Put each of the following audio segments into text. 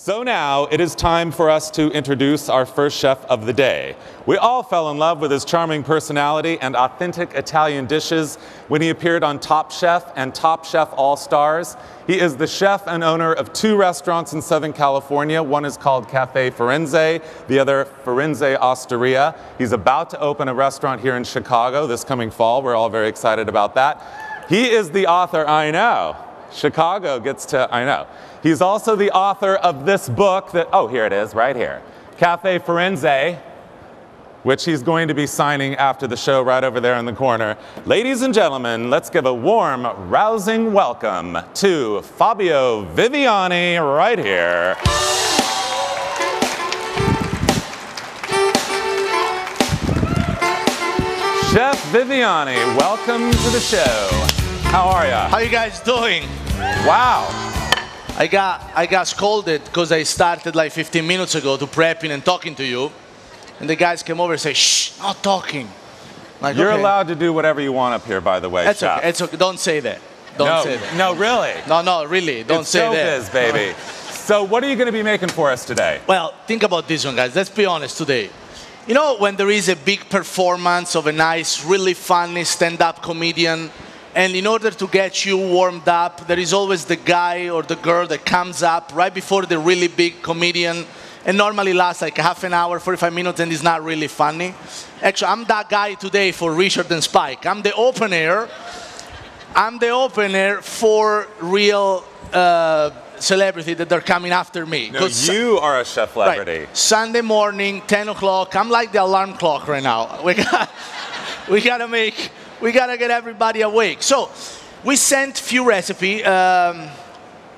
So now it is time for us to introduce our first chef of the day. We all fell in love with his charming personality and authentic Italian dishes when he appeared on Top Chef and Top Chef All-Stars. He is the chef and owner of 2 restaurants in Southern California. One is called Cafe Firenze, the other Firenze Osteria. He's about to open a restaurant here in Chicago this coming fall. We're all very excited about that. He is the author, I know. Chicago gets to, I know. He's also the author of this book that, oh, here it is, right here. Cafe Firenze, which he's going to be signing after the show right over there in the corner. Ladies and gentlemen, let's give a warm, rousing welcome to Fabio Viviani right here. Chef Viviani, welcome to the show. How are you? How you guys doing? Wow. I got scolded because I started like 15 minutes ago to prepping and talking to you. And the guys came over and say, shh, not talking. Like, You're okay. allowed to do whatever you want up here, by the way, That's chef. okay. It's okay. Don't say that. Don't say that. No, really? No, really. Don't say that. It's showbiz, baby. So what are you going to be making for us today? Well, think about this one, guys. Let's be honest today. You know when there is a big performance of a nice, really funny stand-up comedian, and in order to get you warmed up, there is always the guy or the girl that comes up right before the really big comedian and normally lasts like half an hour, 45 minutes, and is not really funny. Actually, I'm that guy today for Richard and Spike. I'm the opener. I'm the opener for real celebrity that they're coming after me. No, you are a chef celebrity. Right. Sunday morning, 10 o'clock. I'm like the alarm clock right now. We gotta get everybody awake. So we sent few recipes. The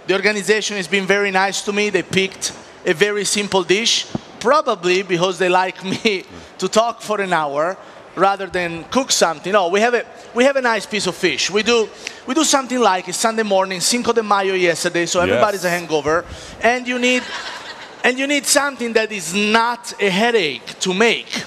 organization has been very nice to me. They picked a very simple dish, probably because they like me to talk for an hour rather than cook something. No, we have a nice piece of fish. We do something like a Sunday morning, Cinco de Mayo yesterday, so everybody's a hangover, and you need something that is not a headache to make.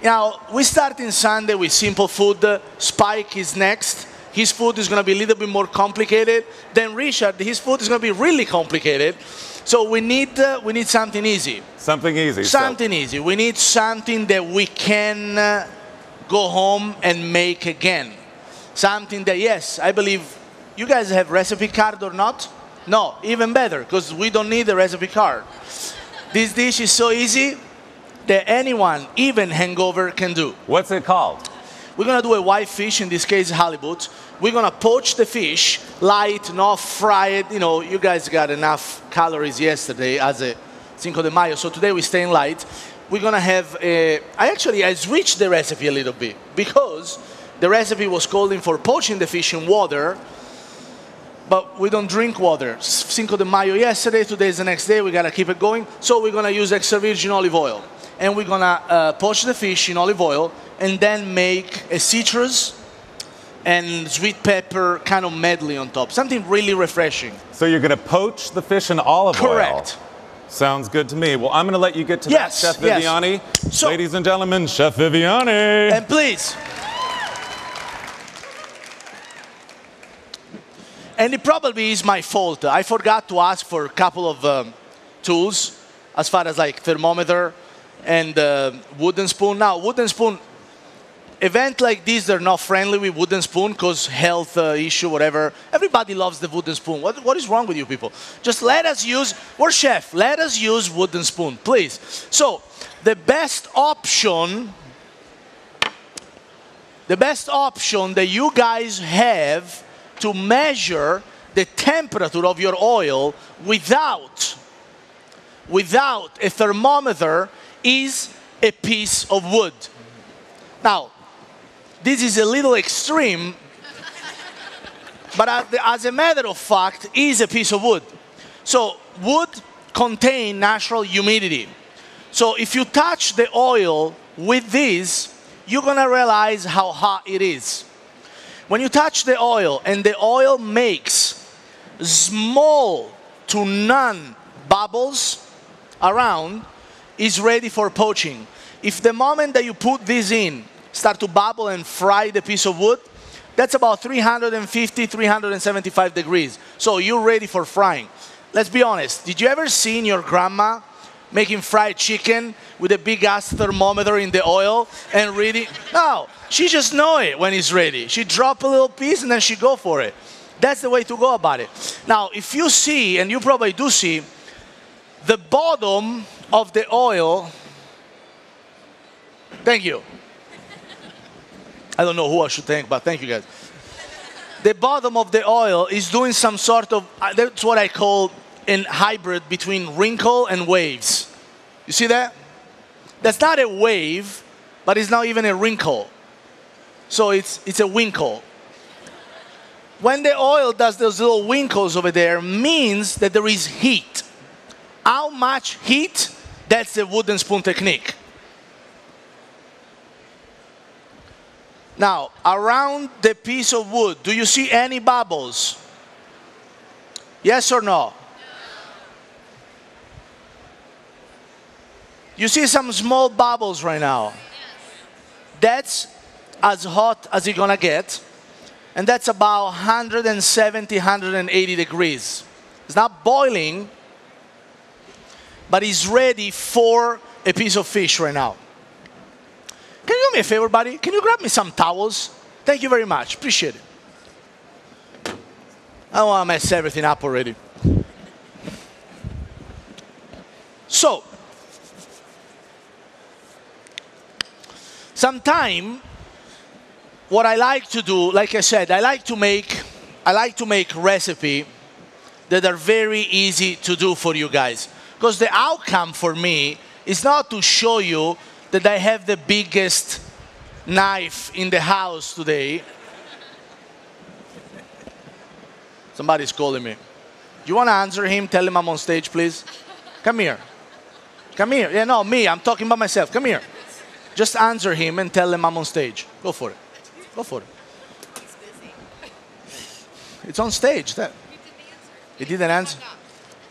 Now, we start in Sunday with simple food. Spike is next. His food is going to be a little bit more complicated. Then Richard, his food is going to be really complicated. So we need something easy. Something easy. Something easy. We need something that we can go home and make again. Something that, yes, I believe, you guys have recipe card or not? No, even better, because we don't need a recipe card. This dish is so easy that anyone, even hangover, can do. What's it called? We're gonna do a white fish, in this case halibut. We're gonna poach the fish, light, not fry it. You know, you guys got enough calories yesterday as a Cinco de Mayo, so today we're staying light. We're gonna have I switched the recipe a little bit because the recipe was calling for poaching the fish in water, but we don't drink water. Cinco de Mayo yesterday, today is the next day, we gotta keep it going. So we're gonna use extra virgin olive oil. And we're gonna poach the fish in olive oil and then make a citrus and sweet pepper kind of medley on top. Something really refreshing. So you're gonna poach the fish in olive oil? Correct. Sounds good to me. Well, I'm gonna let you get to that, Chef Viviani. Yes. So, ladies and gentlemen, Chef Viviani. And please. And it probably is my fault. I forgot to ask for a couple of tools as far as like thermometer and wooden spoon. Now, wooden spoon, event like this, they're not friendly with wooden spoon because health issue, whatever. Everybody loves the wooden spoon. What is wrong with you people? Just let us use, we're chef, let us use wooden spoon, please. So, the best option that you guys have to measure the temperature of your oil without a thermometer is a piece of wood. Now, this is a little extreme, but as a matter of fact, is a piece of wood. So wood contains natural humidity. So if you touch the oil with this, you're gonna realize how hot it is. When you touch the oil and the oil makes small to none bubbles around, is ready for poaching. If the moment that you put this in, start to bubble and fry the piece of wood, that's about 350, 375 degrees. So you're ready for frying. let's be honest. Did you ever see your grandma making fried chicken with a big ass thermometer in the oil and reading? No, she just know it when it's ready. She drop a little piece and then she go for it. That's the way to go about it. Now, if you see, and you probably do see, the bottom of the oil, thank you. I don't know who I should thank, but thank you guys. The bottom of the oil is doing some sort of, that's what I call a hybrid between wrinkle and waves. You see that? That's not a wave, but it's not even a wrinkle. So it's a winkle. When the oil does those little winkles over there, means that there is heat. How much heat? That's the wooden spoon technique. Now, around the piece of wood, do you see any bubbles? Yes or no? You see some small bubbles right now. That's as hot as it's gonna get. And that's about 170, 180 degrees. It's not boiling, but it's ready for a piece of fish right now. Can you do me a favor, buddy? Can you grab me some towels? Thank you very much. Appreciate it. I don't want to mess everything up already. So, sometimes what I like to do, like I said, I like to make recipes that are very easy to do for you guys. Because the outcome for me is not to show you that I have the biggest knife in the house today. Somebody's calling me. Do you want to answer him? Tell him I'm on stage, please. Come here. Come here. Yeah, no, me. I'm talking about myself. Come here. Just answer him and tell him I'm on stage. Go for it. Go for it. He's busy. It's on stage. That. He didn't answer.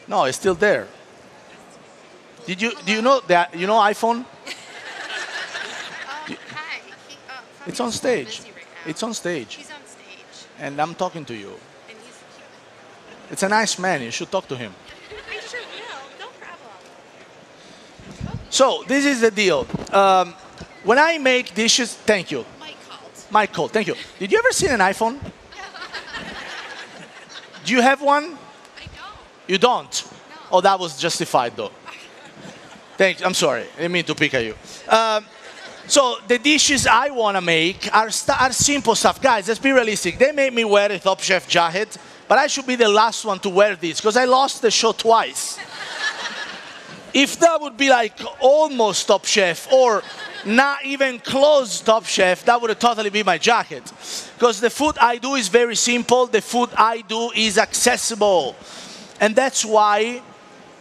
No, it's still there. Do you know that? You know iPhone? Hi. It's on stage. Busy right now. It's on stage. He's on stage. And I'm talking to you. And he's It's a nice man. You should talk to him. I sure will. No problem. So this is the deal. When I make dishes, thank you. Mike called. Thank you. Did you ever see an iPhone? Do you have one? I don't. You don't? No. Oh, that was justified though. Thank you. I'm sorry. I didn't mean to pick at you. So the dishes I want to make are simple stuff. Guys, let's be realistic. They made me wear a Top Chef jacket, but I should be the last one to wear this because I lost the show twice. If that would be like almost Top Chef or not even close Top Chef, that would totally be my jacket. Because the food I do is very simple. The food I do is accessible. And that's why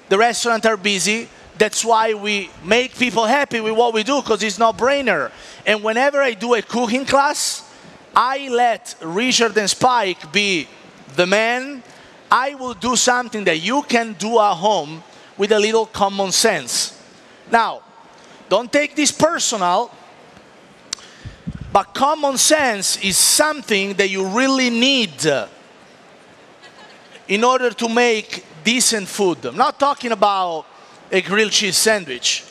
the restaurants are busy. That's why we make people happy with what we do, because it's no-brainer. And whenever I do a cooking class, I let Richard and Spike be the man. I will do something that you can do at home with a little common sense. Now, don't take this personal, but common sense is something that you really need in order to make decent food. I'm not talking about a grilled cheese sandwich.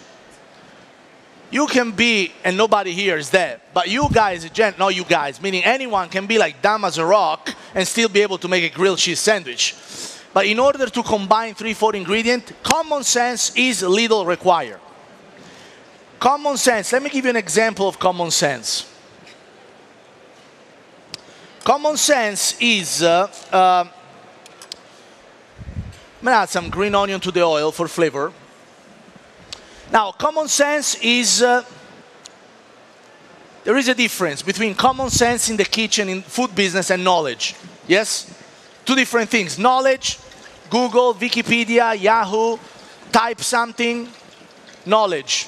You can be, and nobody here is that, but you guys, not you guys, meaning anyone can be like dumb as a rock and still be able to make a grilled cheese sandwich. But in order to combine 3-4 ingredients, common sense is little required. Common sense, let me give you an example of common sense. Common sense is, I'm gonna add some green onion to the oil for flavor. Now, common sense is, there is a difference between common sense in the kitchen, in food business, and knowledge. Yes? Two different things. Knowledge, Google, Wikipedia, Yahoo, type something, knowledge.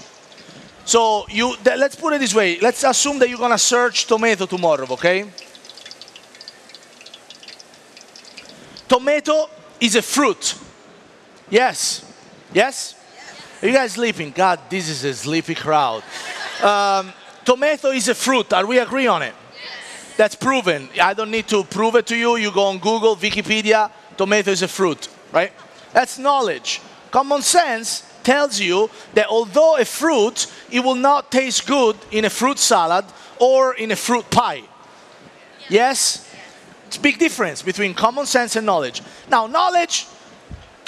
So let's put it this way. Let's assume that you're going to search tomato tomorrow, okay? Tomato is a fruit. Yes? Yes? Are you guys sleeping? God, this is a sleepy crowd. Tomato is a fruit. Are we agree on it? Yes. That's proven. I don't need to prove it to you. You go on Google, Wikipedia, tomato is a fruit, right? That's knowledge. Common sense tells you that although a fruit, it will not taste good in a fruit salad or in a fruit pie. Yes? It's a big difference between common sense and knowledge. Now, knowledge,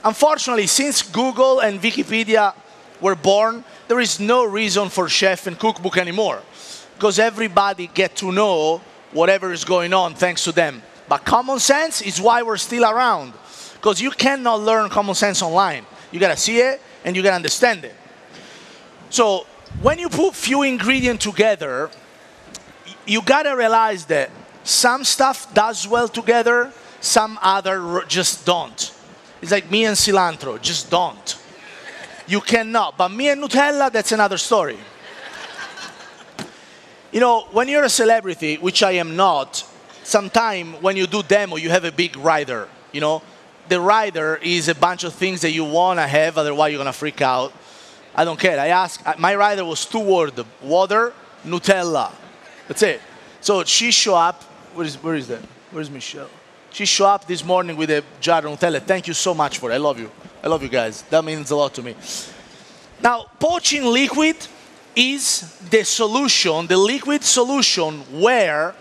unfortunately, since Google and Wikipedia were born, there is no reason for chef and cookbook anymore, because everybody get to know whatever is going on thanks to them. But common sense is why we're still around, because you cannot learn common sense online. You gotta see it and you gotta understand it. So when you put few ingredients together, you gotta realize that some stuff does well together, some other just don't. It's like me and cilantro, just don't. You cannot. But me and Nutella, that's another story. You know, when you're a celebrity, which I am not, sometimes when you do demo, you have a big rider, you know. The rider is a bunch of things that you want to have, otherwise you're going to freak out. I don't care. My rider was 2 words, water, Nutella. That's it. So she show up. Where is that? Where's Michelle? She show up this morning with a jar of Nutella. Thank you so much for it. I love you. I love you guys. That means a lot to me. Now, poaching liquid is the solution, the liquid solution where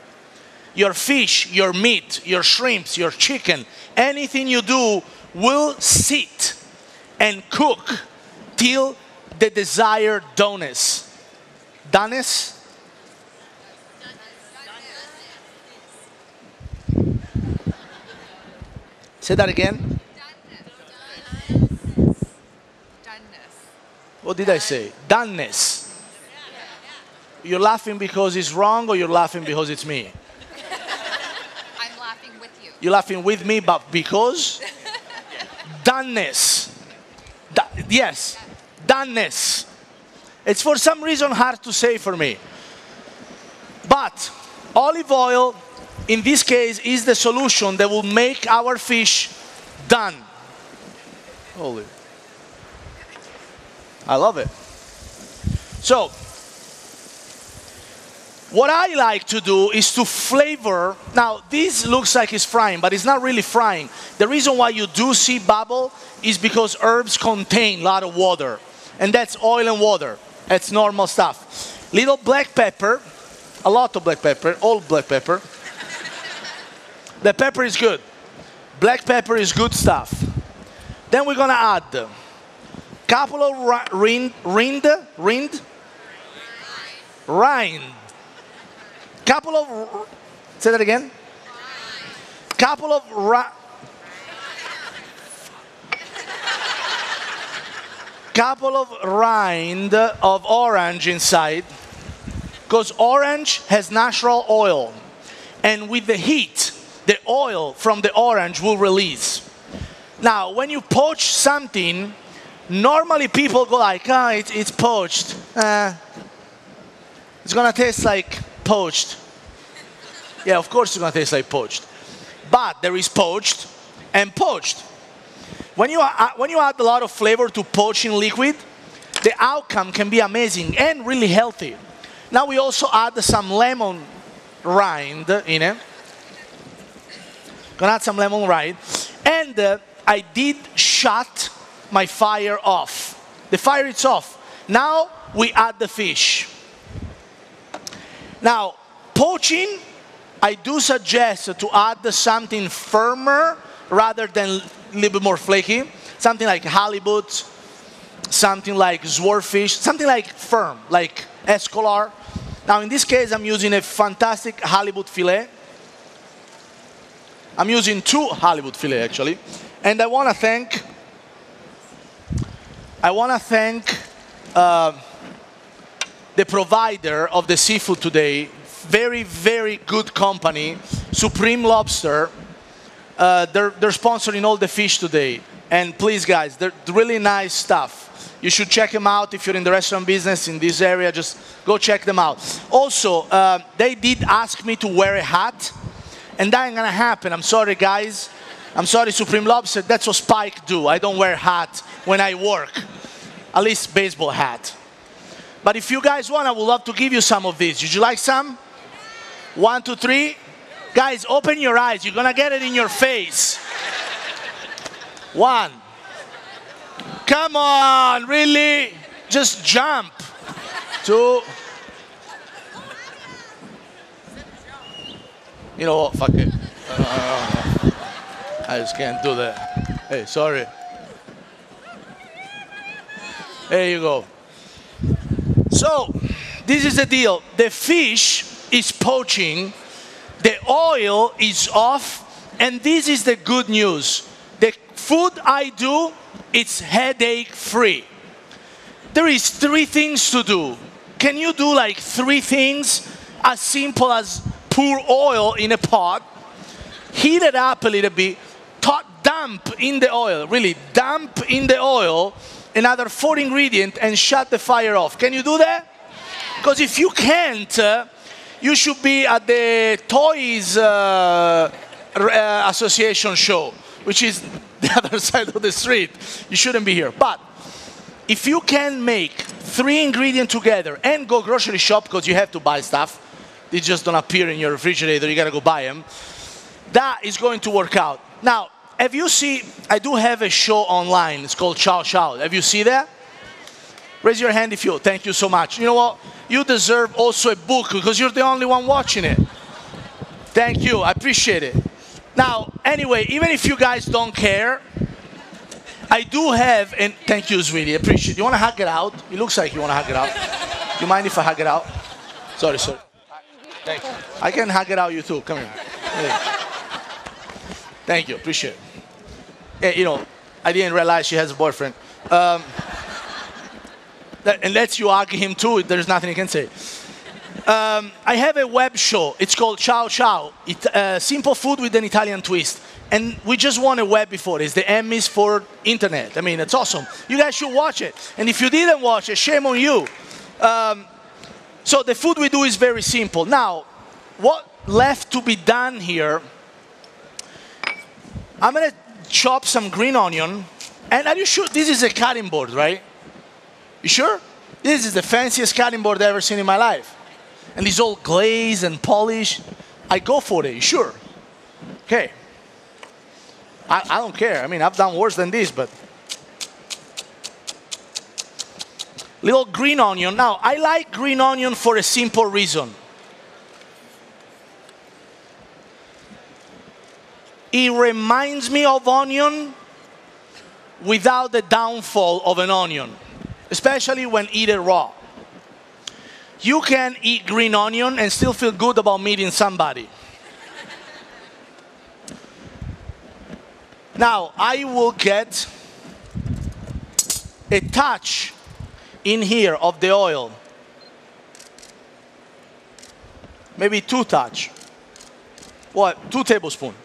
your fish, your meat, your shrimps, your chicken, anything you do will sit and cook till the desired doneness. Doneness? Say that again. What did I say? Doneness. You're laughing because it's wrong, or you're laughing because it's me? I'm laughing with you. You're laughing with me, but because? Doneness. Yes, doneness. It's for some reason hard to say for me. But olive oil, in this case, is the solution that will make our fish done. Holy. I love it. So, what I like to do is to flavor. Now, this looks like it's frying, but it's not really frying. The reason why you do see bubble is because herbs contain a lot of water. And that's oil and water. That's normal stuff. Little black pepper, a lot of black pepper, all black pepper. The pepper is good. Black pepper is good stuff. Then we're gonna add couple of rind. Couple of, say that again. Couple of couple of rind of orange inside, because orange has natural oil, and with the heat, the oil from the orange will release. Now, when you poach something, normally people go like, it's poached. It's gonna taste like poached. Yeah, of course it's gonna taste like poached. But there is poached and poached. When you add a lot of flavor to poaching liquid, the outcome can be amazing and really healthy. Now we also add some lemon rind in it. Gonna add some lemon rind. And I did shut my fire off. The fire is off. Now we add the fish. Now, poaching, I do suggest to add something firmer rather than a little bit more flaky. Something like halibut, something like swordfish, something like firm, like escolar. Now, in this case, I'm using a fantastic halibut fillet. I'm using 2 halibut fillet, actually. And I want to thank the provider of the seafood today. Very, very good company, Supreme Lobster. They're sponsoring all the fish today. And please, guys, they're really nice stuff. You should check them out if you're in the restaurant business in this area. Just go check them out. Also, they did ask me to wear a hat, and that ain't gonna happen. I'm sorry, guys. I'm sorry, Supreme Lobster. That's what Spike do. I don't wear a hat when I work. At least baseball hat. But if you guys want, I would love to give you some of these. Would you like some? 1, 2, 3. Guys, open your eyes. You're gonna get it in your face. 1, Come on, really? Just jump. 2. You know what? Fuck it. I just can't do that. Hey, sorry. There you go. So, this is the deal. The fish is poaching, the oil is off, and this is the good news. The food I do, it's headache-free. There is 3 things to do. Can you do like 3 things as simple as pour oil in a pot, heat it up a little bit, dump in the oil, really dump in the oil another 4 ingredients and shut the fire off. Can you do that? Because if you can't, you should be at the Toys Association show, which is the other side of the street. You shouldn't be here. But if you can make 3 ingredients together and go grocery shop, because you have to buy stuff, they just don't appear in your refrigerator, you gotta go buy them, that is going to work out. Now, have you seen, I do have a show online, it's called Chow Chow. Have you seen that? Raise your hand if you, thank you so much. You know what? You deserve also a book because you're the only one watching it. Thank you, I appreciate it. Now, anyway, even if you guys don't care, I do have, and thank you, sweetie, appreciate it. You want to hug it out? It looks like you want to hug it out. Do you mind if I hug it out? Sorry. Thank you. I can hug it out, you too. Come here. Thank you, appreciate it. Hey, you know, I didn't realize she has a boyfriend. And lets you hug him too, there's nothing you can say. I have a web show. It's called Chow Chow. It's simple food with an Italian twist. And we just won a web before. It's the Emmys for internet. I mean, it's awesome. You guys should watch it. And if you didn't watch it, shame on you. So the food we do is very simple. Now, what left to be done here, I'm going to chop some green onion. And are you sure this is a cutting board, right? You sure? This is the fanciest cutting board I've ever seen in my life. And it's all glazed and polished. I go for it, you sure? Okay. I don't care. I mean, I've done worse than this, but. Little green onion. Now, I like green onion for a simple reason. It reminds me of onion without the downfall of an onion, especially when eaten raw. You can eat green onion and still feel good about meeting somebody. Now, I will get a touch in here of the oil. Maybe 2 touch. What? 2 tablespoons.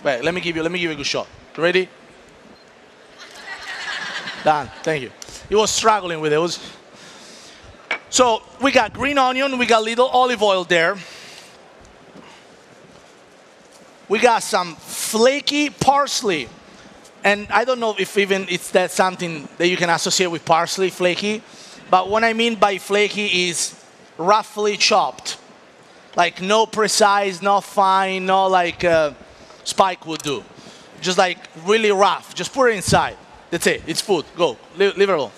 Wait, let me give you a good shot. Ready? Done. Thank you. He was struggling with it. So we got green onion, we got little olive oil there. We got some flaky parsley. And I don't know if even it's that something that you can associate with parsley, flaky. But what I mean by flaky is roughly chopped. Like no precise, not fine, not like Spike would do. Just like really rough. Just put it inside. That's it. It's food. Go. Leave it alone.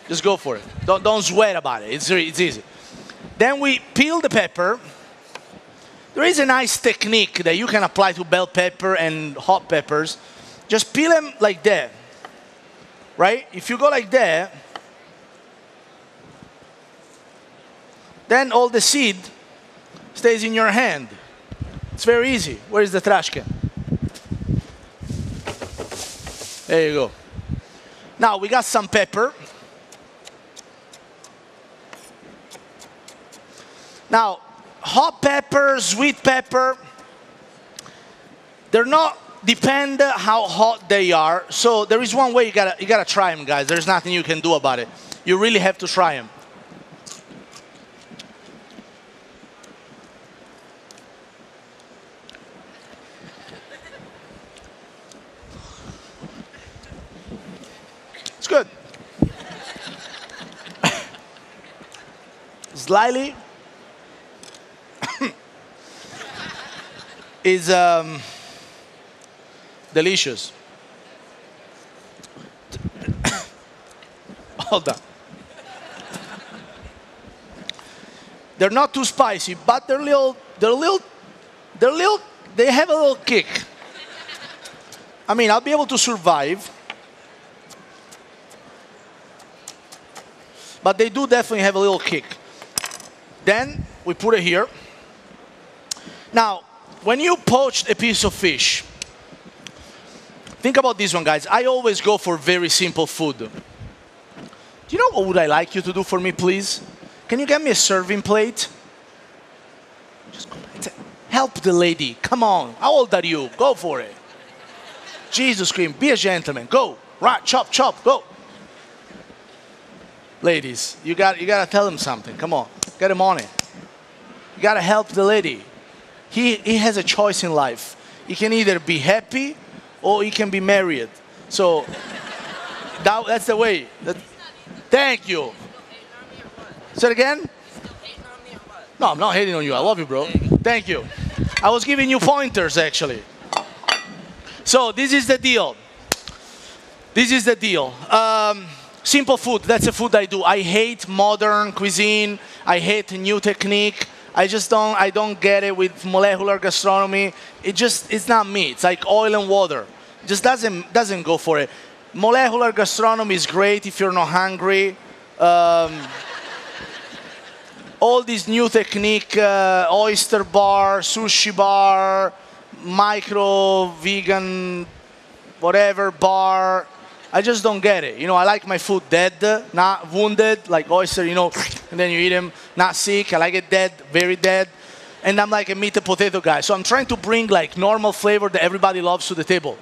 Just go for it. Don't sweat about it. It's easy. Then we peel the pepper. There is a nice technique that you can apply to bell pepper and hot peppers. Just peel them like that. Right? If you go like that, then all the seed stays in your hand. It's very easy. Where is the trash can? There you go. Now we got some pepper. Now, hot pepper, sweet pepper, they're not depend how hot they are. So there is one way you gotta try them, guys. There's nothing you can do about it. You really have to try them. It's good. Slightly is delicious. Hold on. They're not too spicy, but they have a little kick. I mean, I'll be able to survive. But they do definitely have a little kick. Then we put it here. Now, when you poach a piece of fish, think about this one, guys. I always go for very simple food. Do you know what would I like you to do for me, please? Can you get me a serving plate? Just help the lady. Come on. How old are you? Go for it. Jesus Christ. Be a gentleman. Go. Right. Chop, chop. Go. Ladies, you got to tell him something. Come on. Get him on it. You got to help the lady. He has a choice in life. He can either be happy or he can be married. So that's the way. Thank you. Say it again? No, I'm not hating on you. I love you, bro. Thank you. I was giving you pointers, actually. So this is the deal. This is the deal. Simple food, that's the food I do. I hate modern cuisine. I hate new technique. I don't get it with molecular gastronomy. It's not me. It's like oil and water. It just doesn't go for it. Molecular gastronomy is great if you're not hungry. All these new technique, oyster bar, sushi bar, micro, vegan, whatever bar, I just don't get it. You know, I like my food dead, not wounded, like oyster, you know, and then you eat them, not sick. I like it dead, very dead. And I'm like a meat and potato guy. So I'm trying to bring like normal flavor that everybody loves to the table.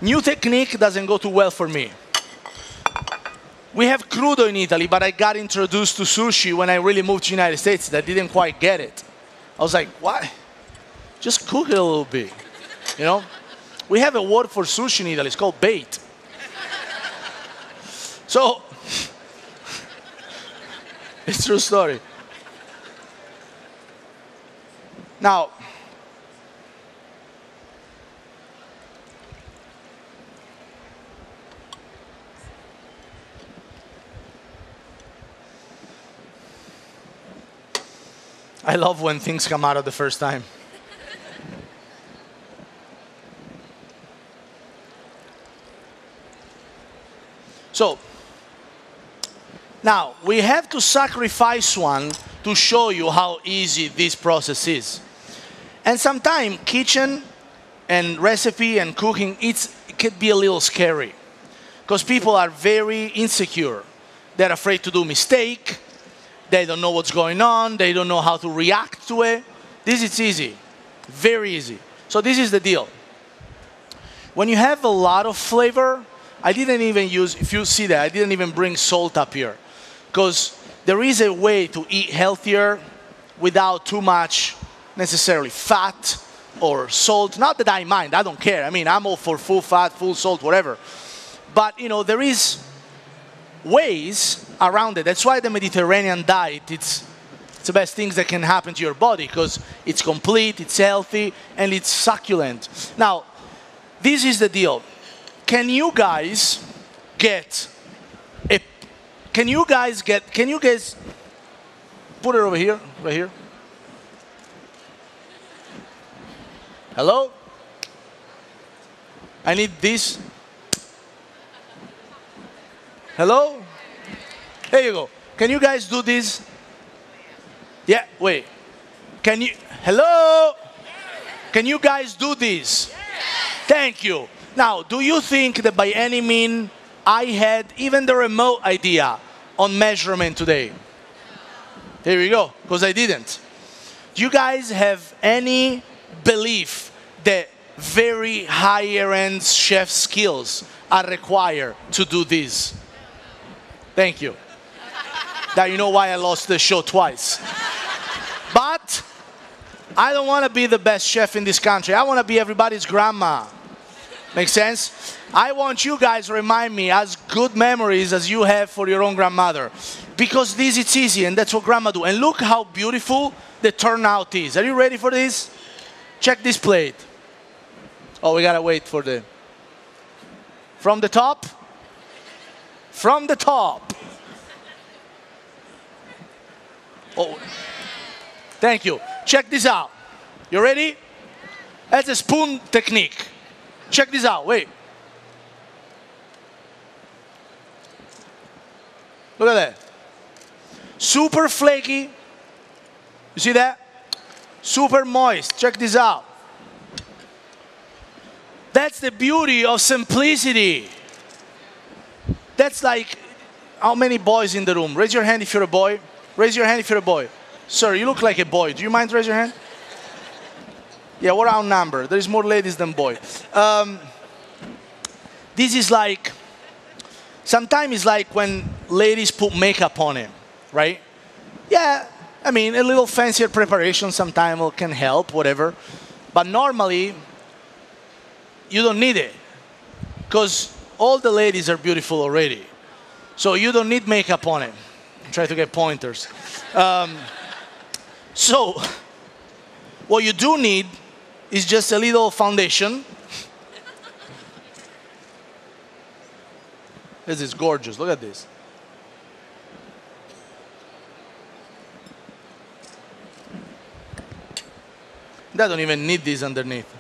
New technique doesn't go too well for me. We have crudo in Italy, but I got introduced to sushi when I really moved to the United States. I didn't quite get it. I was like, what? Just cook it a little bit, you know? We have a word for sushi in Italy. It's called bait. So, it's a true story. Now, I love when things come out of the first time. So, now, we have to sacrifice one to show you how easy this process is. And sometimes kitchen and recipe and cooking, it could be a little scary. Because people are very insecure. They're afraid to do mistake. They don't know what's going on. They don't know how to react to it. This is easy, very easy. So this is the deal. When you have a lot of flavor, I didn't even use, if you see that, I didn't even bring salt up here. Because there is a way to eat healthier without too much necessarily fat or salt. Not that I mind, I don't care. I mean, I'm all for full fat, full salt, whatever. But, you know, there is ways around it. That's why the Mediterranean diet, it's the best things that can happen to your body because it's complete, it's healthy, and it's succulent. Now, this is the deal. Can you guys put it over here, right here? Hello? I need this. Hello? Here you go. Can you guys do this? Yeah, wait. Can you, hello? Can you guys do this? Thank you. Now, do you think that by any means I had even the remote idea on measurement today? Here we go, because I didn't. Do you guys have any belief that very higher end chef skills are required to do this? Thank you. Now you know why I lost the show twice. But I don't want to be the best chef in this country. I want to be everybody's grandma. Make sense? I want you guys to remind me as good memories as you have for your own grandmother. Because this it's easy and that's what grandma do. And look how beautiful the turnout is. Are you ready for this? Check this plate. Oh, we gotta wait for the... From the top? From the top. Oh, thank you. Check this out. You ready? That's a spoon technique. Check this out. Wait. Look at that. Super flaky. You see that? Super moist. Check this out. That's the beauty of simplicity. That's like, how many boys in the room? Raise your hand if you're a boy. Raise your hand if you're a boy. Sir, you look like a boy. Do you mind raise your hand? Yeah, we're outnumbered. There's more ladies than boys. This is like, sometimes it's like when ladies put makeup on it, right? Yeah, I mean, a little fancier preparation sometimes can help, whatever. But normally, you don't need it. Because all the ladies are beautiful already. So you don't need makeup on it. Try to get pointers. So, what you do need is just a little foundation. This is gorgeous. Look at this. I don't even need this underneath.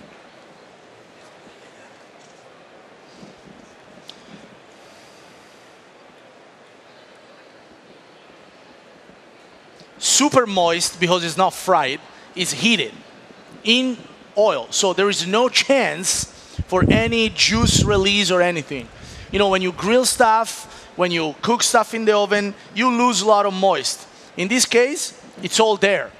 Super moist because it's not fried. It's heated in oil. So there is no chance for any juice release or anything. You know, when you grill stuff, when you cook stuff in the oven, you lose a lot of moist. In this case, it's all there.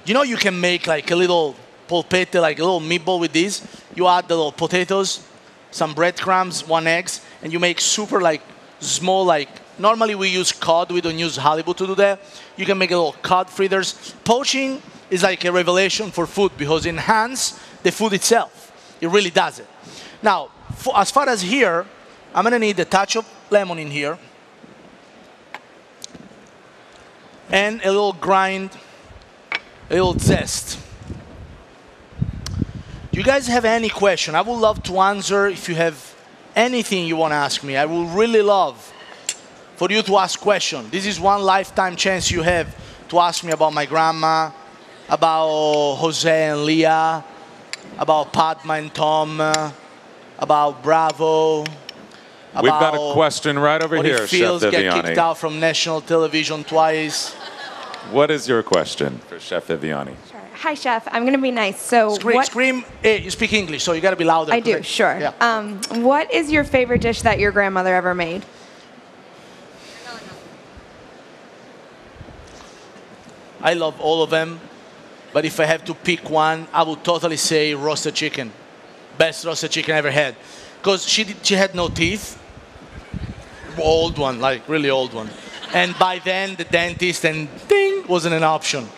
You know, you can make like a little polpette, like a little meatball with this. You add the little potatoes, some breadcrumbs, 1 egg, and you make super like small, like, normally we use cod, we don't use halibut to do that. You can make a little cod fritters. Poaching is like a revelation for food because it enhances the food itself. It really does it. Now, as far as here, I'm gonna need a touch of lemon in here. And a little grind, a little zest. Do you guys have any question? I would love to answer if you have anything you want to ask me. I would really love for you to ask questions. This is one lifetime chance you have to ask me about my grandma, about Jose and Leah, about Padma and Tom, about Bravo. We've got a question right over here, Chef Viviani. Get kicked out from national television twice. What is your question for Chef Viviani? Sure. Hi, Chef. I'm going to be nice. So scream. Hey, you speak English, so you got to be louder. I do, sure. Yeah. What is your favorite dish that your grandmother ever made? I love all of them, but if I have to pick one, I would totally say roasted chicken. Best roasted chicken I ever had. Because she had no teeth. Old one, like really old one. And by then, the dentist and ding wasn't an option.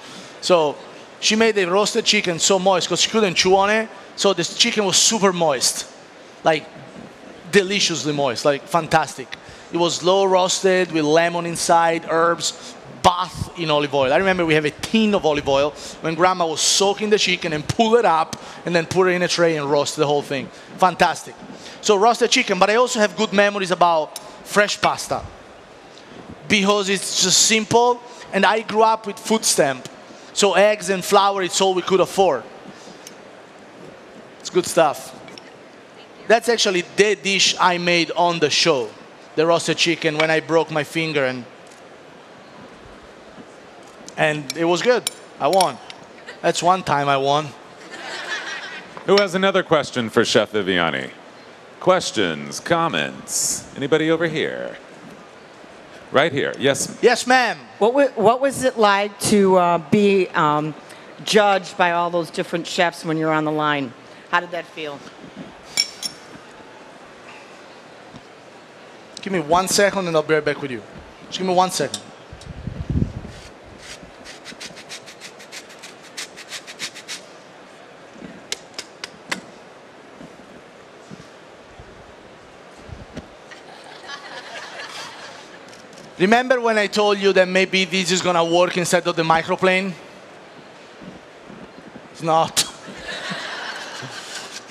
So she made the roasted chicken so moist because she couldn't chew on it. So the chicken was super moist, like deliciously moist, like fantastic. It was low roasted with lemon inside, herbs, bath in olive oil. I remember we have a tin of olive oil when Grandma was soaking the chicken and pull it up and then put it in a tray and roast the whole thing. Fantastic. So roasted chicken, but I also have good memories about fresh pasta because it's just simple, and I grew up with food stamp. So eggs and flour, it's all we could afford. It's good stuff. That's actually the dish I made on the show, the roasted chicken, when I broke my finger, and it was good. I won. That's one time I won. Who has another question for Chef Viviani? Questions, comments? Anybody over here? Right here. Yes. Yes, ma'am. What was it like to be judged by all those different chefs when you're on the line? How did that feel? Give me 1 second and I'll be right back with you. Just give me 1 second. Remember when I told you that maybe this is going to work instead of the microplane? It's not.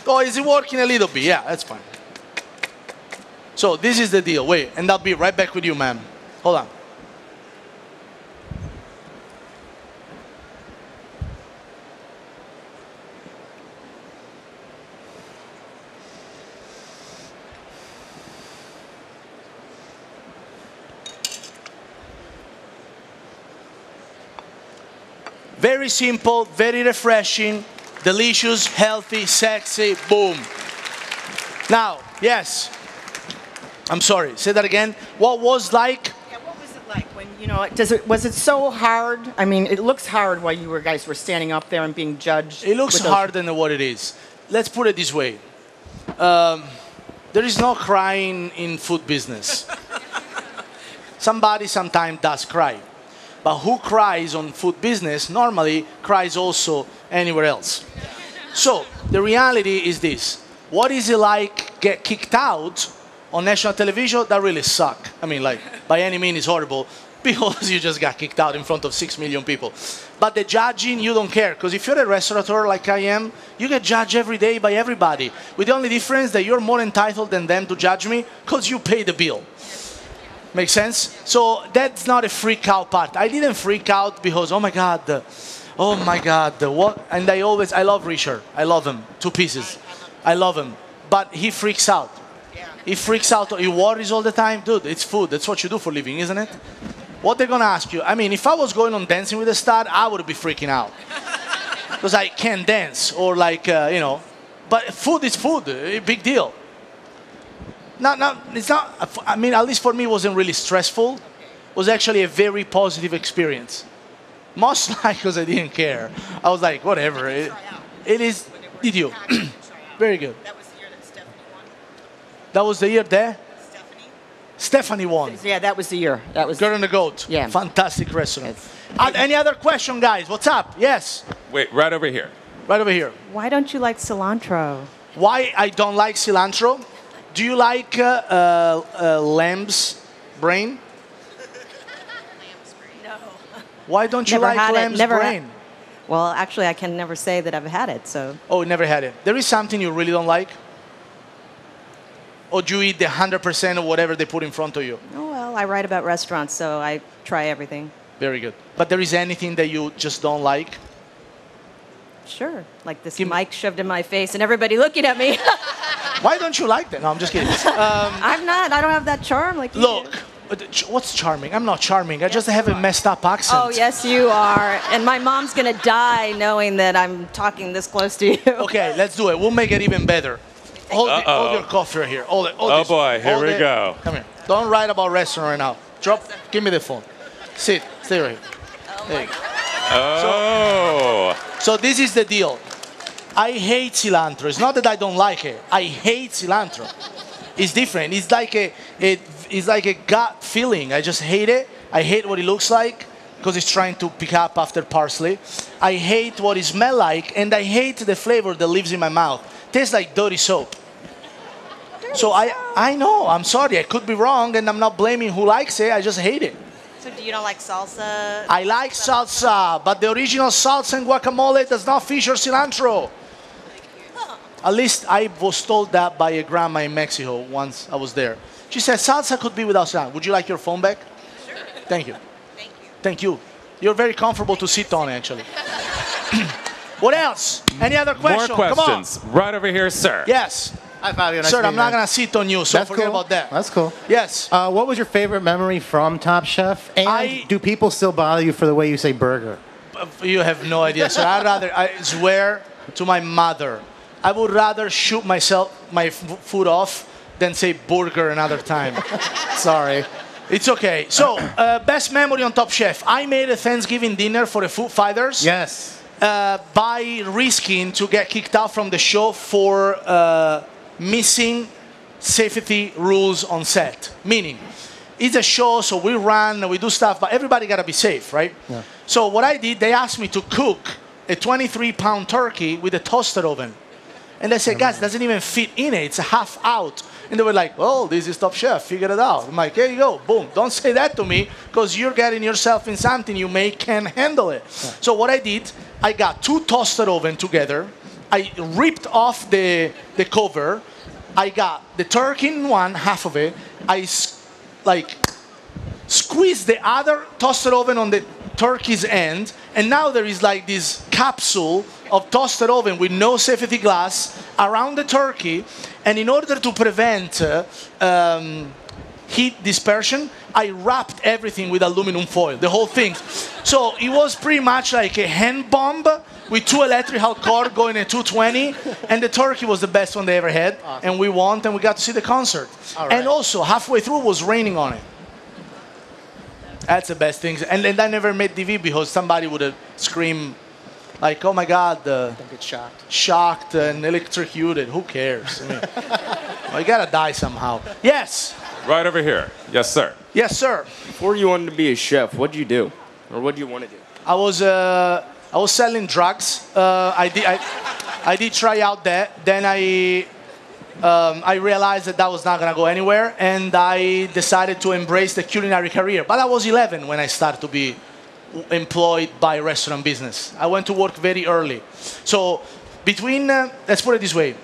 Oh, is it working a little bit? Yeah, that's fine. So this is the deal. Wait, and I'll be right back with you, ma'am. Hold on. Very simple, very refreshing, delicious, healthy, sexy, boom. Now, yes. I'm sorry, say that again. What was like? Yeah, what was it like when, you know, was it so hard? I mean, it looks hard while you guys were standing up there and being judged. It looks harder than what it is. Let's put it this way. There is no crying in food business. Somebody sometimes does cry. But who cries on food business normally cries also anywhere else. So the reality is this. What is it like get kicked out on national television? That really suck. I mean, like, by any means, it's horrible because you just got kicked out in front of 6 million people. But the judging, you don't care. Because if you're a restaurateur like I am, you get judged every day by everybody. With the only difference that you're more entitled than them to judge me because you pay the bill. Make sense? So that's not a freak out part. I didn't freak out because, oh my God, what? And I love Richard. I love him. 2 pieces. I love him. But he freaks out. He freaks out. He worries all the time. Dude, it's food. That's what you do for a living, isn't it? What they're going to ask you. I mean, if I was going on Dancing with the Star, I would be freaking out. Because I can't dance or like, you know. But food is food. A big deal. It's not, I mean, at least for me, it wasn't really stressful. It was actually a very positive experience. Most likely because I didn't care. I was like, whatever. It is. Did you? Very good. That was the year that Stephanie won. That was the year there? Stephanie won. Yeah, that was the year. That was Girl and the Goat. Yeah. Fantastic restaurant. Any other question, guys? What's up? Yes. Wait, right over here. Right over here. Why don't you like cilantro? Why I don't like cilantro? Do you like lamb's brain? No. Why don't you Never like had it, lamb's never brain? Well, actually, I can never say that I've had it, so. Oh, never had it. There is something you really don't like? Or do you eat the 100% of whatever they put in front of you? Oh, well, I write about restaurants, so I try everything. Very good. But there is anything that you just don't like? Sure. Like this Give me- mic shoved in my face and everybody looking at me. Why don't you like that? No, I'm just kidding. I don't have that charm like you do. Look, what's charming? I'm not charming. I just have a messed up accent. Oh, yes, you are. And my mom's going to die knowing that I'm talking this close to you. Okay, let's do it. We'll make it even better. Hold your coffee right here. Hold Oh this. boy, here Hold we it. go. Come here. Don't write about restaurant right now. Give me the phone. Stay right here. There you go. Oh. So this is the deal. I hate cilantro. It's not that I don't like it. I hate cilantro. It's different. It's like a gut feeling. I just hate it. I hate what it looks like because it's trying to pick up after parsley. I hate what it smells like, and I hate the flavor that lives in my mouth. Tastes like dirty soap. So I know. I'm sorry. I could be wrong, and I'm not blaming who likes it. I just hate it. So do you don't like salsa? I like salsa, but the original salsa and guacamole does not feature cilantro. At least I was told that by a grandma in Mexico once I was there. She said salsa could be without cilantro. Would you like your phone back? Sure. Thank you. Thank you. Thank you. You're very comfortable to sit on, actually. What else? Any other questions? More questions. Right over here, sir. Yes. Hi, Fabio. Nice Sir, to I'm meet not you. going to sit on you, so That's forget cool. about that. That's cool. Yes. What was your favorite memory from Top Chef? And do people still bother you for the way you say burger? You have no idea, sir. I swear to my mother, I would rather shoot my foot off than say burger another time. Sorry. It's okay. So, best memory on Top Chef. I made a Thanksgiving dinner for the food fighters. Yes. By risking to get kicked out from the show for missing safety rules on set. Meaning, it's a show, so we run, we do stuff, but everybody gotta be safe, right? Yeah. So what I did, they asked me to cook a 23-pound turkey with a toaster oven. And I said, guys, it doesn't even fit in it. It's a half out. And they were like, well, this is Top Chef. Figure it out. I'm like, here you go. Boom. Don't say that to me because you're getting yourself in something you can't handle it. Yeah. So what I did, I got 2 toaster ovens together. I ripped off the cover. I got the turkey in one, half of it. I squeezed the other toaster oven on the turkey's end. And now there is like this capsule of toaster oven with no safety glass around the turkey. And in order to prevent heat dispersion, I wrapped everything with aluminum foil, the whole thing. So it was pretty much like a hand bomb with 2 electrical cords going at 220, and the turkey was the best one they ever had, and we won, and we got to see the concert. And also, halfway through, it was raining on it. That's the best thing. And then I never made TV because somebody would have screamed, like, oh my God, Don't get shocked. shocked and electrocuted. Who cares? I mean, well, you gotta die somehow. Yes. Right over here. Yes, sir. Yes, sir. Before you wanted to be a chef, what did you do? Or what do you want to do? I was selling drugs. I did try out that. Then I realized that was not gonna go anywhere, and I decided to embrace the culinary career. But I was 11 when I started to be employed by restaurant business. I went to work very early. So between, let's put it this way,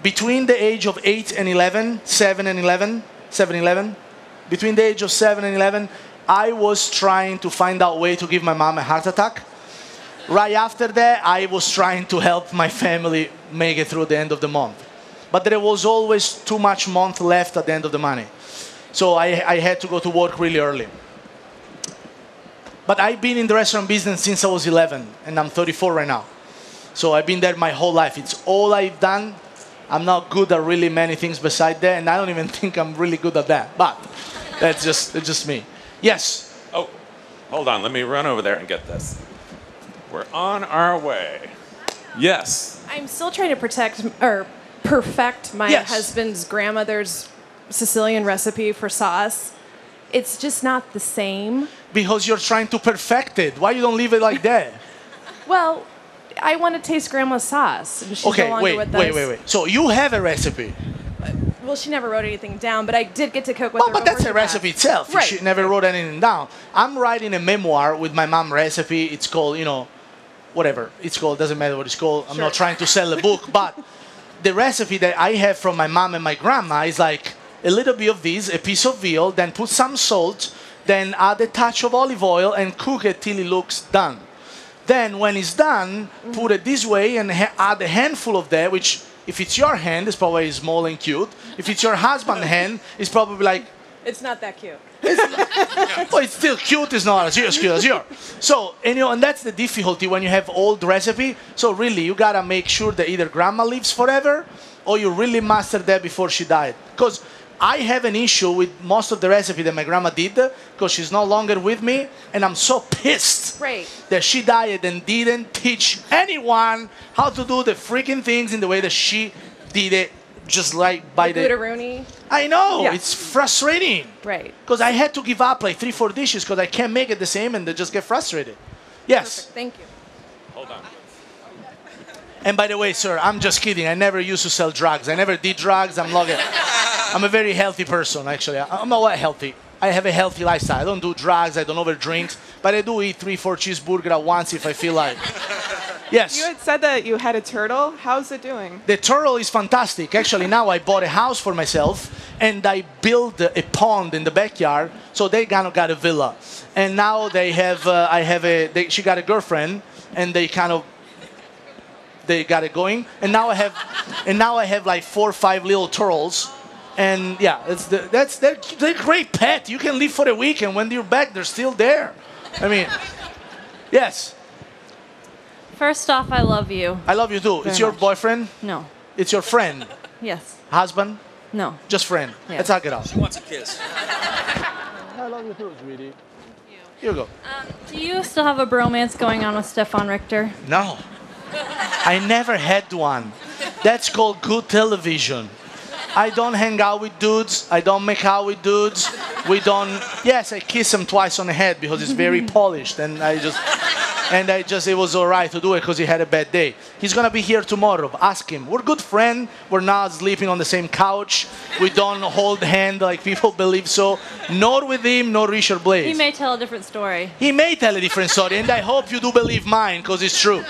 between the age of 8 and 11, 7 and 11, between the age of 7 and 11, I was trying to find out a way to give my mom a heart attack. Right after that, I was trying to help my family make it through the end of the month. But there was always too much month left at the end of the money. So I had to go to work really early. But I've been in the restaurant business since I was 11, and I'm 34 right now. So I've been there my whole life. It's all I've done. I'm not good at really many things beside that, and I don't even think I'm really good at that. But that's just me. Yes? Oh, hold on. Let me run over there and get this. We're on our way. Yes. I'm still trying to perfect my Yes. husband's grandmother's Sicilian recipe for sauce. It's just not the same. Because you're trying to perfect it. Why you don't leave it like that? Well, I want to taste grandma's sauce. And she's no Okay, longer with us. wait. So you have a recipe. Well, she never wrote anything down, but I did get to cook with Well, her. but that's over a the recipe past. itself. Right. She never wrote anything down. I'm writing a memoir with my mom recipe. It's called, whatever it's called. Doesn't matter what it's called. I'm not trying to sell a book, but the recipe that I have from my mom and my grandma is like a little bit of this, a piece of veal, then put some salt, then add a touch of olive oil and cook it till it looks done. Then when it's done, put it this way and add a handful of that, which if it's your hand, it's probably small and cute. If it's your husband's hand, it's probably like, It's not that cute. well, it's still cute, it's not as cute as yours. So, and that's the difficulty when you have old recipe. So really, you gotta make sure that either grandma lives forever or you really master that before she died. Because I have an issue with most of the recipe that my grandma did because she's no longer with me, and I'm so pissed Right. that she died and didn't teach anyone how to do the freaking things in the way that she did it, just like by the... Gouda-rooney. I know, Yeah. it's frustrating. Right. Because I had to give up like 3-4 dishes because I can't make it the same and they just get frustrated. Yes. Perfect. Thank you. Hold on. And by the way, sir, I'm just kidding. I never used to sell drugs. I never did drugs. I'm a very healthy person, actually. I'm not that healthy. I have a healthy lifestyle. I don't do drugs. I don't overdrink. But I do eat 3-4 cheeseburgers at once if I feel like. Yes. You had said that you had a turtle. How's it doing? The turtle is fantastic. Actually, now I bought a house for myself and I built a pond in the backyard. So they kind of got a villa. And now they have, she got a girlfriend and they got it going. And now I have like 4 or 5 little turtles. And yeah, they're great pet. You can leave for a week and when you're back, they're still there. I mean, yes. First off, I love you. I love you too. It's your boyfriend? No. It's your friend? Yes. Husband? No. Just friend. Yeah. Let's talk it out. She wants a kiss. I love you too, sweetie. Here you go. Do you still have a bromance going on with Stefan Richter? No. I never had one. That's called good television. I don't hang out with dudes. I don't make out with dudes. Yes, I kiss him twice on the head because it's very polished. And it was all right to do it because he had a bad day. He's going to be here tomorrow. Ask him. We're good friends. We're not sleeping on the same couch. We don't hold hand like people believe so. Nor with him, nor Richard Blaze. He may tell a different story. He may tell a different story, and I hope you do believe mine because it's true.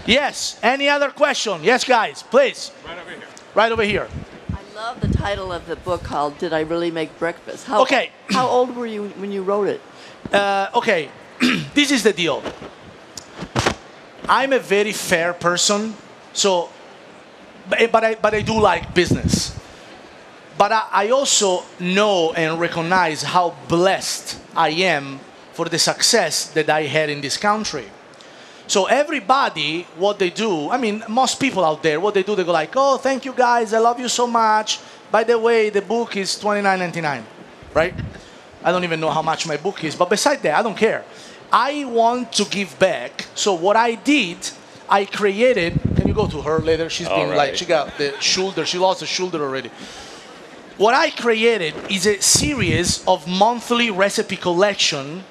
Yes. Any other question? Yes, guys, please. Right over here. Right over here. I love the title of the book called "Did I Really Make Breakfast?" Okay. How old were you when you wrote it? Okay. This is the deal. I'm a very fair person, so, but I do like business. But I also know and recognize how blessed I am for the success that I had in this country. So everybody, what they do, I mean, most people out there, what they do, they go like, oh, thank you guys, I love you so much. By the way, the book is $29.99, right? I don't even know how much my book is, but besides that, I don't care. I want to give back. So what I did, I created, can you go to her later? She's been like, she got the shoulder, she lost the shoulder already. What I created is a series of monthly recipe collection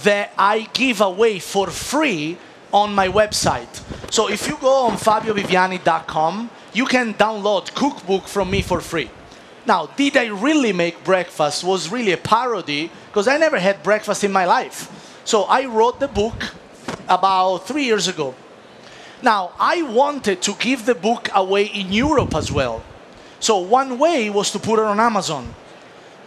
that I give away for free on my website. So if you go on FabioViviani.com, you can download cookbook from me for free. Now, did I really make breakfast? Was really a parody, because I never had breakfast in my life. So I wrote the book about 3 years ago. Now, I wanted to give the book away in Europe as well. So one way was to put it on Amazon.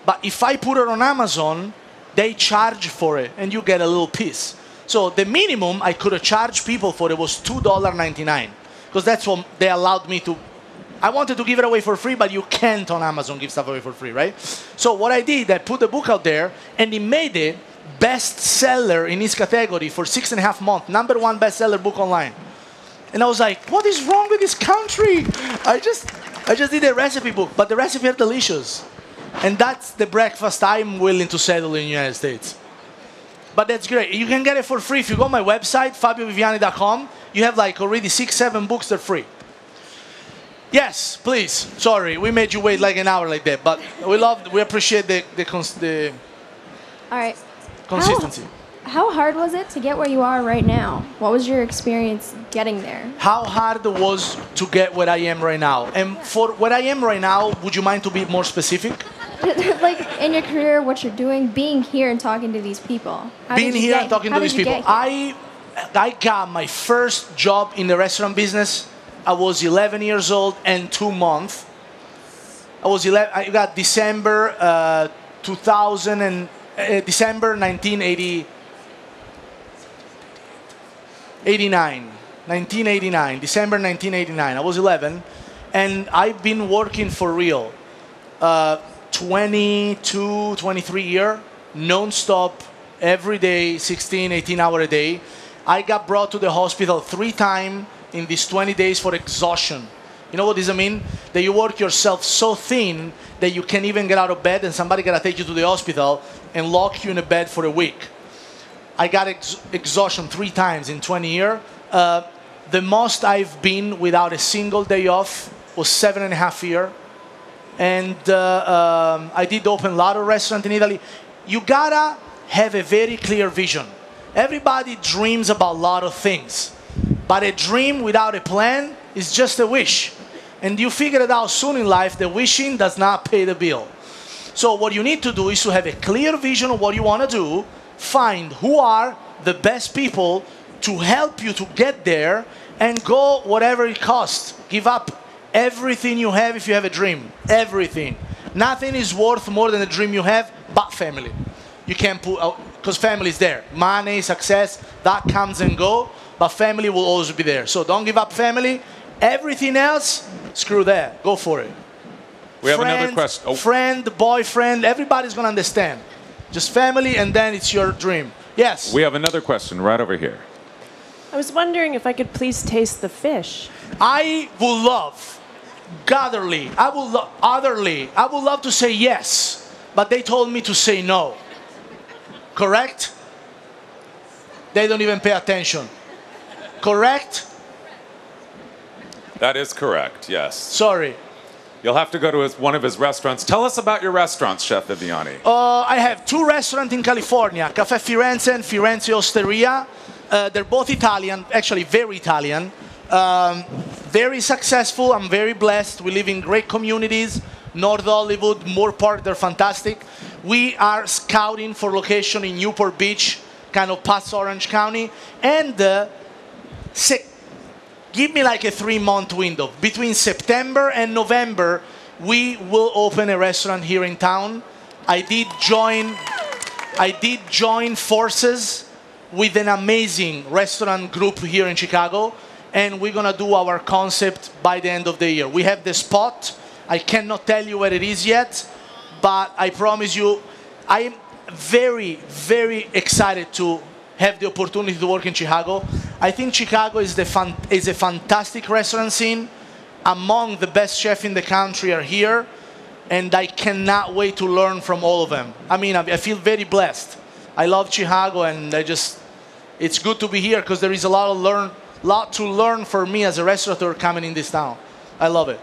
But if I put it on Amazon, they charge for it, and you get a little piece. So the minimum I could have charged people for it was $2.99, because that's what they allowed me to. I wanted to give it away for free, but you can't on Amazon give stuff away for free, right? So what I did, I put the book out there, and it made it bestseller in its category for 6.5 months, #1 bestseller book online. And I was like, what is wrong with this country? I just did a recipe book, but the recipes are delicious. And that's the breakfast I'm willing to settle in the United States. But that's great. You can get it for free. If you go on my website, FabioViviani.com, you have like already 6-7 books that are free. Yes, please. Sorry, we made you wait like an hour like that, but we appreciate the All right. consistency. How hard was it to get where you are right now? What was your experience getting there? How hard it was to get where I am right now. And for where I am right now, would you mind to be more specific? Like in your career, what you're doing, being here and talking to these people. Being here and talking to these people. I got my first job in the restaurant business. I was 11 years old and 2 months. I got December 2000 and December 1989, December 1989. I was 11, and I've been working for real 22, 23 years, non-stop, every day, 16, 18 hours a day. I got brought to the hospital 3 times in these 20 days for exhaustion. You know what does it mean? That you work yourself so thin that you can't even get out of bed, and somebody gotta take you to the hospital and lock you in a bed for a week. I got exhaustion 3 times in 20 years. The most I've been without a single day off was 7.5 years. And I did open a lot of restaurants in Italy. You gotta have a very clear vision. Everybody dreams about a lot of things, but a dream without a plan is just a wish. And you figure it out soon in life that wishing does not pay the bill. So what you need to do is to have a clear vision of what you want to do, find who are the best people to help you to get there, and go whatever it costs. Give up everything you have if you have a dream. Everything. Nothing is worth more than the dream you have but family. You can't put out, because family is there. Money, success, that comes and go, but family will always be there. So don't give up family. Everything else, screw that. Go for it. We have another question. Oh. Friend, boyfriend, everybody's going to understand. Just family, and then it's your dream. Yes? We have another question right over here. I was wondering if I could please taste the fish. I would love, otherly, I would love to say yes, but they told me to say no. Correct? They don't even pay attention. Correct? That is correct, yes. Sorry. You'll have to go to one of his restaurants. Tell us about your restaurants, Chef Viviani. I have 2 restaurants in California, Caffè Firenze and Firenze Osteria. They're both Italian, actually very Italian. Very successful. I'm very blessed. We live in great communities. North Hollywood, Moore Park, they're fantastic. We are scouting for location in Newport Beach, kind of past Orange County. And give me like a 3-month window. Between September and November, we will open a restaurant here in town. I did join forces with an amazing restaurant group here in Chicago, and we're gonna do our concept by the end of the year. We have the spot, I cannot tell you where it is yet, but I promise you, I am very, very excited to have the opportunity to work in Chicago. I think Chicago is a fantastic restaurant scene. Among the best chefs in the country are here, and I cannot wait to learn from all of them. I mean, I feel very blessed. I love Chicago, and it's good to be here because there is a lot to learn for me as a restaurateur coming in this town. I love it.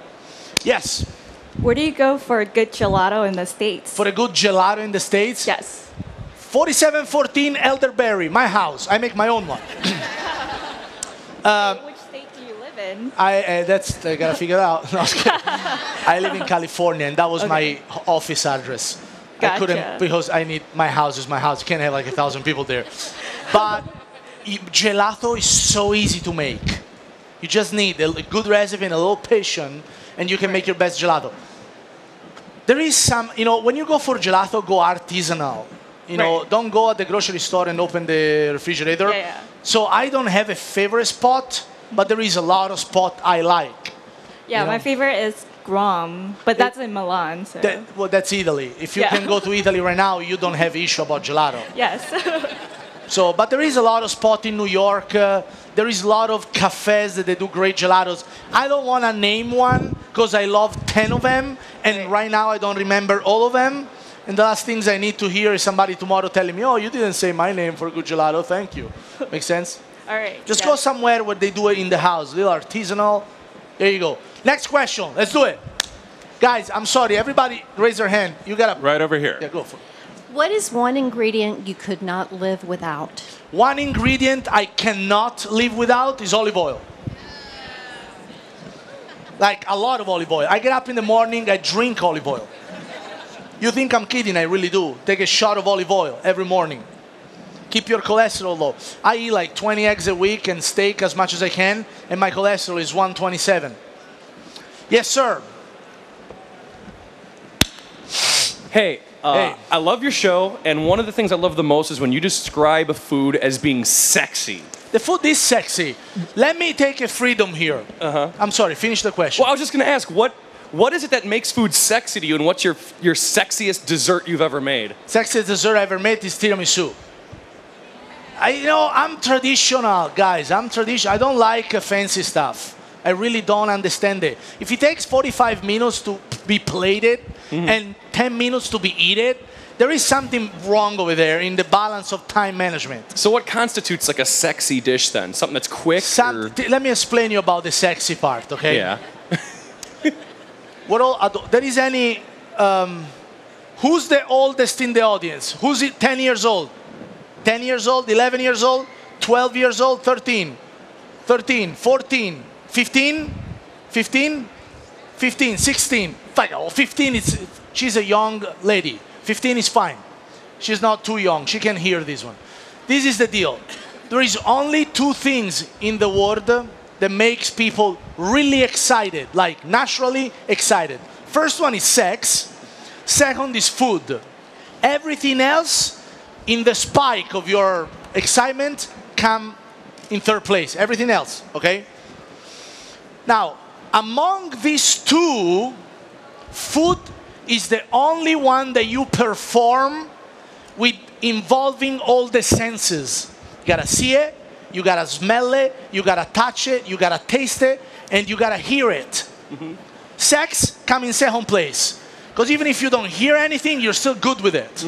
Yes? Where do you go for a good gelato in the States? For a good gelato in the States? Yes. 4714 Elderberry, my house. I make my own one. Which state do you live in? I gotta figure it out. No, I was kidding. I live in California, and that was my office address. Gotcha. I couldn't, because my house is my house. You can't have like 1,000 people there. But gelato is so easy to make. You just need a good recipe and a little patience, and you can make your best gelato. There is some, when you go for gelato, go artisanal. Don't go at the grocery store and open the refrigerator. Yeah. So I don't have a favorite spot, but there is a lot of spot I like. Yeah, my favorite is Guam, but that's in Milan. So. That's Italy. If you can go to Italy right now, you don't have issue about gelato. Yes. But there is a lot of spot in New York. There is a lot of cafes that they do great gelatos. I don't want to name one because I love 10 of them, and right now I don't remember all of them. And the last things I need to hear is somebody tomorrow telling me, oh, you didn't say my name for good gelato. Thank you. Make sense? All right. Just go somewhere where they do it in the house. Little artisanal. There you go. Next question. Let's do it. Guys, I'm sorry. Everybody raise their hand. You got to... Right over here. Yeah, go for it. What is one ingredient you could not live without? One ingredient I cannot live without is olive oil. Like a lot of olive oil. I get up in the morning, I drink olive oil. You think I'm kidding, I really do. Take a shot of olive oil every morning. Keep your cholesterol low. I eat like 20 eggs a week and steak as much as I can, and my cholesterol is 127. Yes, sir. Hey, I love your show, and one of the things I love the most is when you describe food as being sexy. The food is sexy. Let me take a freedom here. I'm sorry, finish the question. Well, I was just going to ask, what is it that makes food sexy to you, and what's your sexiest dessert you've ever made? Sexiest dessert I ever made is tiramisu. I'm traditional, guys. I'm traditional. I don't like fancy stuff. I really don't understand it. If it takes 45 minutes to be plated and 10 minutes to be eaten, there is something wrong over there in the balance of time management. So what constitutes like a sexy dish then? Something that's quick? Let me explain you about the sexy part, okay? Yeah. There is any... who's the oldest in the audience? Who's 10 years old? 10 years old, 11 years old, 12 years old, 13, 14, 15, 16. 15 is, she's a young lady. 15 is fine. She's not too young. She can hear this one. This is the deal. There is only two things in the world that makes people really excited, like naturally excited. First one is sex. Second is food. Everything else in the spike of your excitement come in third place. Everything else, okay? Now, among these two, food is the only one that you perform with involving all the senses. You gotta see it, you gotta smell it, you gotta touch it, you gotta taste it, and you gotta hear it. Sex comes in second place. Because even if you don't hear anything, you're still good with it.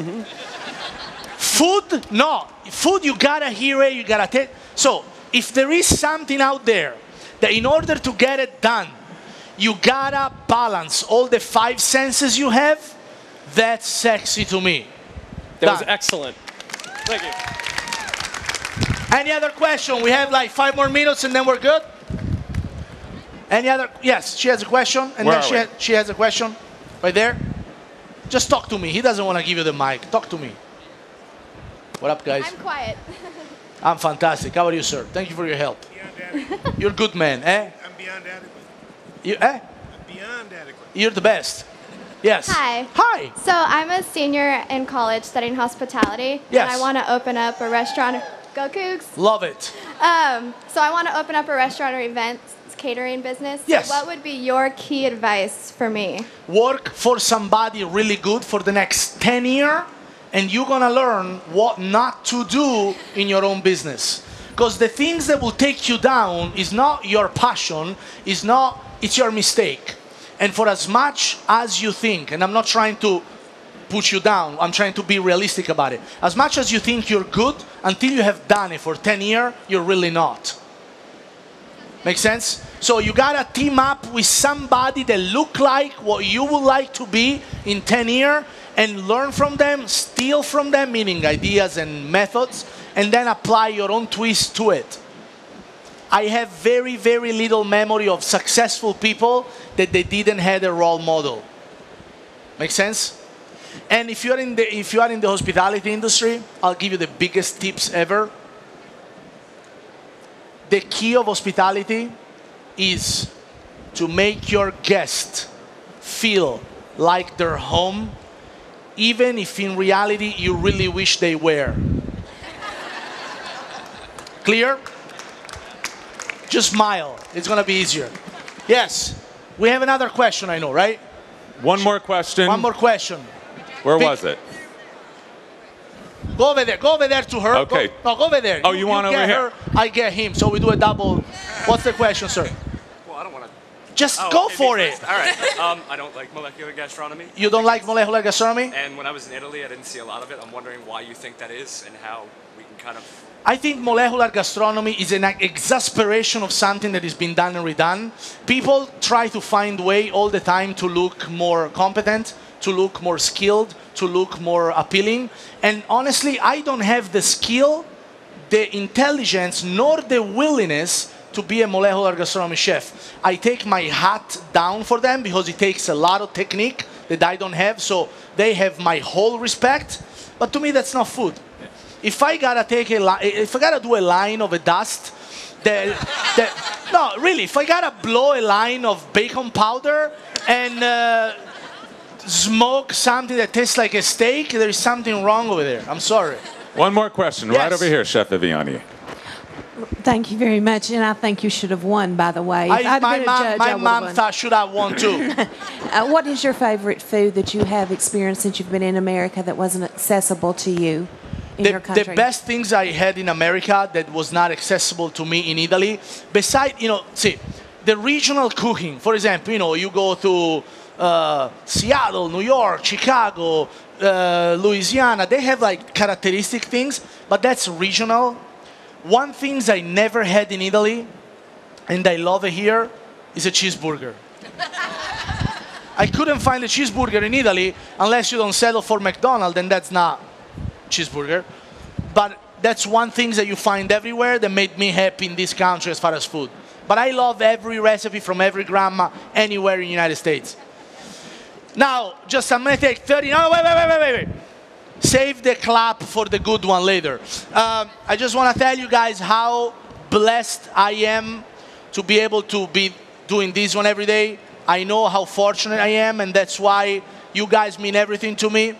Food, no. Food, you gotta hear it, you gotta taste. So, if there is something out there that in order to get it done, you gotta balance all the 5 senses you have, that's sexy to me. That was excellent. Thank you. Any other question? We have like 5 more minutes and then we're good. Any other? Yes, she has a question. And Where then she has a question. Right there. Just talk to me. He doesn't want to give you the mic. Talk to me. What up, guys? I'm quiet. I'm fantastic. How are you, sir? Thank you for your help. You're a good man, eh? I'm beyond adequate. You, eh? I'm beyond adequate. You're the best. Yes. Hi. Hi. So I'm a senior in college studying hospitality. Yes. And I want to open up a restaurant. Go Cougs. Love it. So I want to open up a restaurant or event catering business. Yes. What would be your key advice for me? Work for somebody really good for the next 10 years, and you're gonna learn what not to do in your own business. Because the things that will take you down is not your passion, it's your mistake. And for as much as you think, and I'm not trying to put you down, I'm trying to be realistic about it. As much as you think you're good, until you have done it for 10 years, you're really not. Make sense? So you gotta team up with somebody that look like what you would like to be in 10 years and learn from them, steal from them, meaning ideas and methods, and then apply your own twist to it. I have very, very little memory of successful people that they didn't have a role model. Make sense? And if you are in the hospitality industry, I'll give you the biggest tips ever. The key of hospitality is to make your guest feel like they're home, even if in reality you really wish they were. Clear? Just smile. It's gonna be easier. Yes. We have another question, I know, right? One more question. One more question. Where was it? Go over there to her. Okay. Go over there. Oh, you want over get here? Her, I get him, so we do a double. What's the question, sir? Well, I don't want to. Just go for it. All right. I don't like molecular gastronomy. You don't like molecular gastronomy? And when I was in Italy, I didn't see a lot of it. I'm wondering why you think that is and how we can kind of... I think molecular gastronomy is an exasperation of something that has been done and redone. People try to find way all the time to look more competent, to look more skilled, to look more appealing. And honestly, I don't have the skill, the intelligence, nor the willingness to be a molecular gastronomy chef. I take my hat down for them because it takes a lot of technique that I don't have, so they have my whole respect. But to me, that's not food. If I gotta do a line of a dust, no, really, if I gotta blow a line of bacon powder and smoke something that tastes like a steak, there is something wrong over there. I'm sorry. One more question, right over here, Chef Viviani. Thank you very much, and I think you should have won, by the way. My mom thought should have won too. What is your favorite food that you have experienced since you've been in America that wasn't accessible to you in your country? The best things I had in America that was not accessible to me in Italy, besides, see, the regional cooking. For example, you go to Seattle, New York, Chicago, Louisiana, they have like characteristic things, but that's regional. One thing I never had in Italy, and I love it here, is a cheeseburger. I couldn't find a cheeseburger in Italy unless you don't settle for McDonald's, and that's not cheeseburger. But that's one thing that you find everywhere that made me happy in this country as far as food. But I love every recipe from every grandma anywhere in the United States. Now, I'm gonna take 30, no, wait. Save the clap for the good one later. I just wanna tell you guys how blessed I am to be able to be doing this one every day. I know how fortunate I am, and that's why you guys mean everything to me.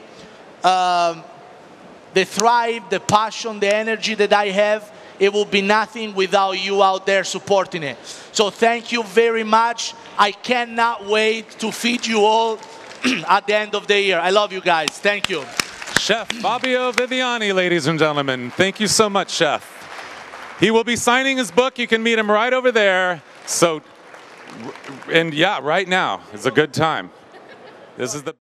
The thrive, the passion, the energy that I have, it will be nothing without you out there supporting it. So thank you very much. I cannot wait to feed you all at the end of the year. I love you guys. Thank you. Chef Fabio Viviani, ladies and gentlemen. Thank you so much, Chef. He will be signing his book. You can meet him right over there. So, and yeah, right now is a good time. This is the